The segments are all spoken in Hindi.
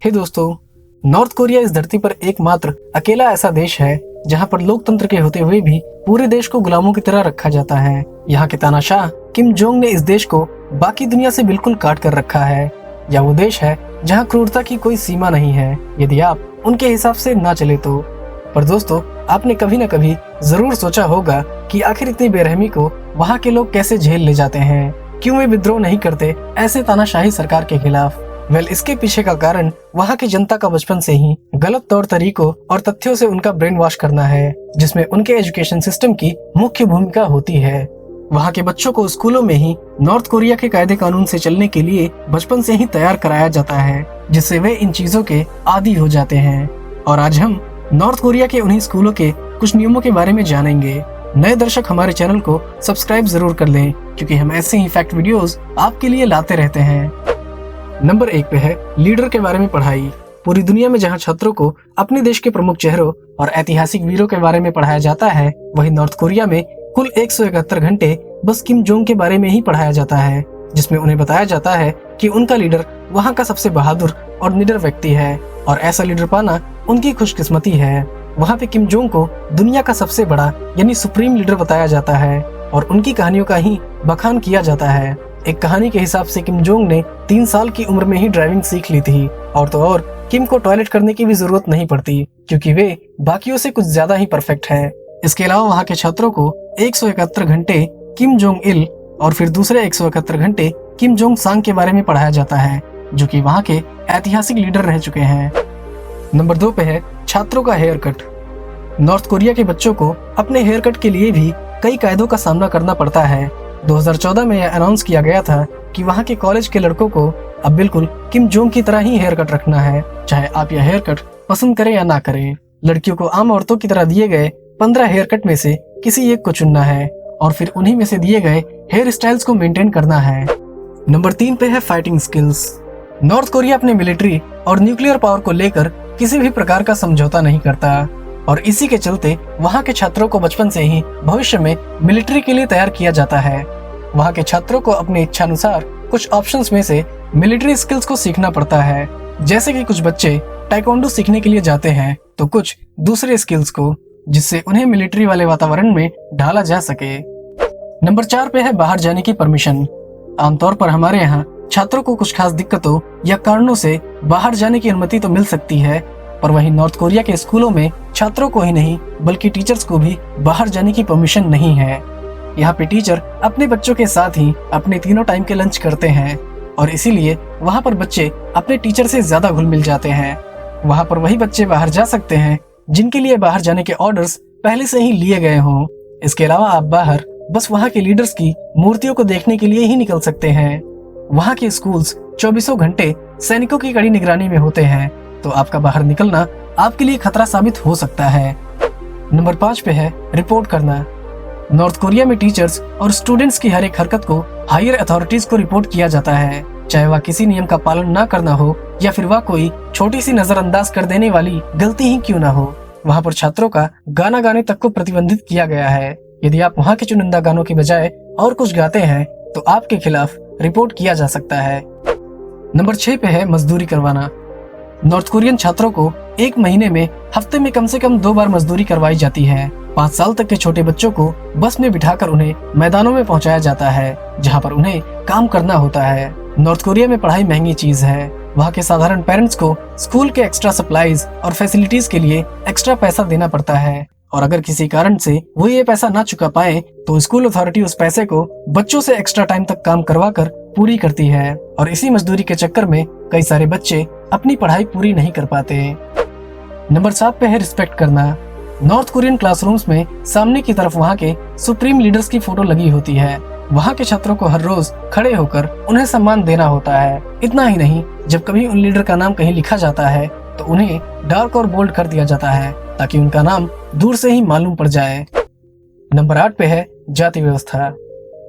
हे दोस्तों, नॉर्थ कोरिया इस धरती पर एकमात्र अकेला ऐसा देश है जहां पर लोकतंत्र के होते हुए भी पूरे देश को गुलामों की तरह रखा जाता है। यहाँ के तानाशाह किम जोंग ने इस देश को बाकी दुनिया से बिल्कुल काट कर रखा है। यह वो देश है जहाँ क्रूरता की कोई सीमा नहीं है, यदि आप उनके हिसाब से ना चले तो। पर दोस्तों, आपने कभी न कभी जरूर सोचा होगा कि आखिर इतनी बेरहमी को वहाँ के लोग कैसे झेल ले जाते हैं, क्यों वे विद्रोह नहीं करते ऐसे तानाशाही सरकार के खिलाफ। इसके पीछे का कारण वहाँ की जनता का बचपन से ही गलत तौर तरीकों और तथ्यों से उनका ब्रेन वॉश करना है, जिसमें उनके एजुकेशन सिस्टम की मुख्य भूमिका होती है। वहाँ के बच्चों को स्कूलों में ही नॉर्थ कोरिया के कायदे कानून से चलने के लिए बचपन से ही तैयार कराया जाता है, जिससे वे इन चीजों के आदी हो जाते हैं। और आज हम नॉर्थ कोरिया के उन्हीं स्कूलों के कुछ नियमों के बारे में जानेंगे। नए दर्शक हमारे चैनल को सब्सक्राइब जरूर कर लें, क्योंकि हम ऐसे ही फैक्ट वीडियोस आपके लिए लाते रहते हैं। नंबर 1 पे है लीडर के बारे में पढ़ाई। पूरी दुनिया में जहां छात्रों को अपने देश के प्रमुख चेहरों और ऐतिहासिक वीरों के बारे में पढ़ाया जाता है, वहीं नॉर्थ कोरिया में कुल 171 घंटे बस किम जोंग के बारे में ही पढ़ाया जाता है, जिसमें उन्हें बताया जाता है कि उनका लीडर वहां का सबसे बहादुर और निडर व्यक्ति है और ऐसा लीडर पाना उनकी खुशकिस्मती है। वहाँ पे किम जोंग को दुनिया का सबसे बड़ा यानी सुप्रीम लीडर बताया जाता है और उनकी कहानियों का ही बखान किया जाता है। एक कहानी के हिसाब से किम जोंग ने 3 साल की उम्र में ही ड्राइविंग सीख ली थी, और तो और किम को टॉयलेट करने की भी जरूरत नहीं पड़ती, क्योंकि वे बाकियों से कुछ ज्यादा ही परफेक्ट है। इसके अलावा वहाँ के छात्रों को 171 घंटे किम जोंग इल और फिर दूसरे 171 घंटे किम जोंग सांग के बारे में पढ़ाया जाता है, जो कि वहाँ के ऐतिहासिक लीडर रह चुके हैं। नंबर 2 पे है छात्रों का हेयर कट। नॉर्थ कोरिया के बच्चों को अपने हेयर कट के लिए भी कई कायदों का सामना करना पड़ता है। 2014 में यह अनाउंस किया गया था कि वहाँ के कॉलेज के लड़कों को अब बिल्कुल किम जोंग की तरह ही हेयर कट रखना है, चाहे आप यह हेयर कट पसंद करें या ना करें। लड़कियों को आम औरतों की तरह दिए गए 15 हेयर कट में से किसी एक को चुनना है और फिर उन्हीं में से दिए गए हेयर स्टाइल्स को मेंटेन करना है। नंबर 3 पे है फाइटिंग स्किल्स। नॉर्थ कोरिया अपने मिलिट्री और न्यूक्लियर पावर को लेकर किसी भी प्रकार का समझौता नहीं करता, और इसी के चलते वहाँ के छात्रों को बचपन से ही भविष्य में मिलिट्री के लिए तैयार किया जाता है। वहाँ के छात्रों को अपनी इच्छा अनुसार कुछ ऑप्शंस में से मिलिट्री स्किल्स को सीखना पड़ता है, जैसे कि कुछ बच्चे टाइकोंडो सीखने के लिए जाते हैं तो कुछ दूसरे स्किल्स को, जिससे उन्हें मिलिट्री वाले वातावरण में ढाला जा सके। नंबर 4 पे है बाहर जाने की परमिशन। आमतौर पर हमारे यहाँ छात्रों को कुछ खास दिक्कतों या कारणों से बाहर जाने की अनुमति तो मिल सकती है, पर वहीं नॉर्थ कोरिया के स्कूलों में छात्रों को ही नहीं बल्कि टीचर्स को भी बाहर जाने की परमिशन नहीं है। यहाँ पे टीचर अपने बच्चों के साथ ही अपने तीनों टाइम के लंच करते हैं, और इसीलिए वहाँ पर बच्चे अपने टीचर से ज्यादा घुल मिल जाते हैं। वहाँ पर वही बच्चे बाहर जा सकते हैं जिनके लिए बाहर जाने के ऑर्डर्स पहले से ही लिए गए हों। इसके अलावा आप बाहर बस वहाँ के लीडर्स की मूर्तियों को देखने के लिए ही निकल सकते हैं। वहाँ के स्कूल्स 24 घंटे सैनिकों की कड़ी निगरानी में होते हैं, तो आपका बाहर निकलना आपके लिए खतरा साबित हो सकता है। नंबर 5 पे है रिपोर्ट करना। नॉर्थ कोरिया में टीचर्स और स्टूडेंट्स की हर एक हरकत को हायर अथॉरिटीज को रिपोर्ट किया जाता है, चाहे वह किसी नियम का पालन ना करना हो या फिर वह कोई छोटी सी नजरअंदाज कर देने वाली गलती ही क्यों ना हो। वहाँ पर छात्रों का गाना गाने तक को प्रतिबंधित किया गया है। यदि आप वहाँ के चुनिंदा गानों की बजाय और कुछ गाते हैं तो आपके खिलाफ रिपोर्ट किया जा सकता है। नंबर 6 पे है मजदूरी करवाना। नॉर्थ कोरियन छात्रों को 1 महीने में हफ्ते में कम से कम 2 बार मजदूरी करवाई जाती है। 5 साल तक के छोटे बच्चों को बस में बिठाकर उन्हें मैदानों में पहुंचाया जाता है, जहां पर उन्हें काम करना होता है। नॉर्थ कोरिया में पढ़ाई महंगी चीज है। वहाँ के साधारण पेरेंट्स को स्कूल के एक्स्ट्रा सप्लाईज और फैसिलिटीज के लिए एक्स्ट्रा पैसा देना पड़ता है, और अगर किसी कारण से वो ये पैसा ना चुका पाए तो स्कूल अथॉरिटी उस पैसे को बच्चों से एक्स्ट्रा टाइम तक काम करवा कर पूरी करती है, और इसी मजदूरी के चक्कर में कई सारे बच्चे अपनी पढ़ाई पूरी नहीं कर पाते। नंबर 7 पे है रिस्पेक्ट करना। नॉर्थ कोरियन क्लासरूम्स में सामने की तरफ वहाँ के सुप्रीम लीडर्स की फोटो लगी होती है। वहाँ के छात्रों को हर रोज खड़े होकर उन्हें सम्मान देना होता है। इतना ही नहीं, जब कभी उन लीडर का नाम कहीं लिखा जाता है तो उन्हें डार्क और बोल्ड कर दिया जाता है, ताकि उनका नाम दूर से ही मालूम पड़ जाए। नंबर 8 पे है जाति व्यवस्था।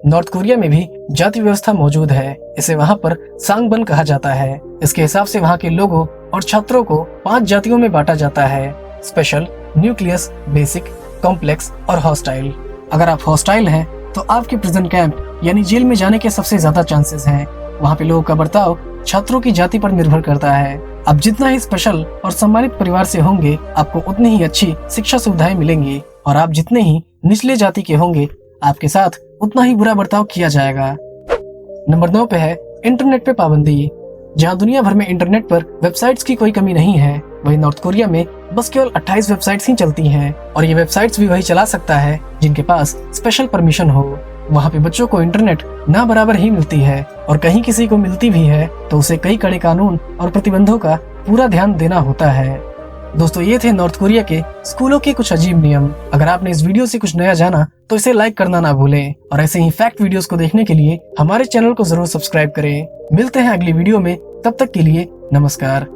नॉर्थ कोरिया में भी जाति व्यवस्था मौजूद है। इसे वहाँ पर सांगबन कहा जाता है। इसके हिसाब से वहाँ के लोगों और छात्रों को 5 जातियों में बांटा जाता है: स्पेशल, न्यूक्लियस, बेसिक, कॉम्प्लेक्स और हॉस्टाइल। अगर आप हॉस्टाइल हैं तो आपके प्रिजन कैंप यानी जेल में जाने के सबसे ज्यादा चांसेस हैं, वहाँ पे लोगों का बर्ताव छात्रों की जाति पर निर्भर करता है। आप जितना ही स्पेशल और सम्मानित परिवार से होंगे, आपको उतनी ही अच्छी शिक्षा सुविधाएं मिलेंगी, और आप जितने ही निचले जाति के होंगे, आपके साथ उतना ही बुरा बर्ताव किया जाएगा। नंबर 9 पे है इंटरनेट पे पाबंदी। जहां दुनिया भर में इंटरनेट पर वेबसाइट्स की कोई कमी नहीं है, वहीं नॉर्थ कोरिया में बस केवल 28 वेबसाइट्स ही चलती हैं, और ये वेबसाइट्स भी वही चला सकता है जिनके पास स्पेशल परमिशन हो। वहाँ पे बच्चों को इंटरनेट ना बराबर ही मिलती है, और कहीं किसी को मिलती भी है तो उसे कई कड़े कानून और प्रतिबंधों का पूरा ध्यान देना होता है। दोस्तों, ये थे नॉर्थ कोरिया के स्कूलों के कुछ अजीब नियम। अगर आपने इस वीडियो से कुछ नया जाना तो इसे लाइक करना ना भूलें, और ऐसे ही फैक्ट वीडियोस को देखने के लिए हमारे चैनल को जरूर सब्सक्राइब करें। मिलते हैं अगली वीडियो में, तब तक के लिए नमस्कार।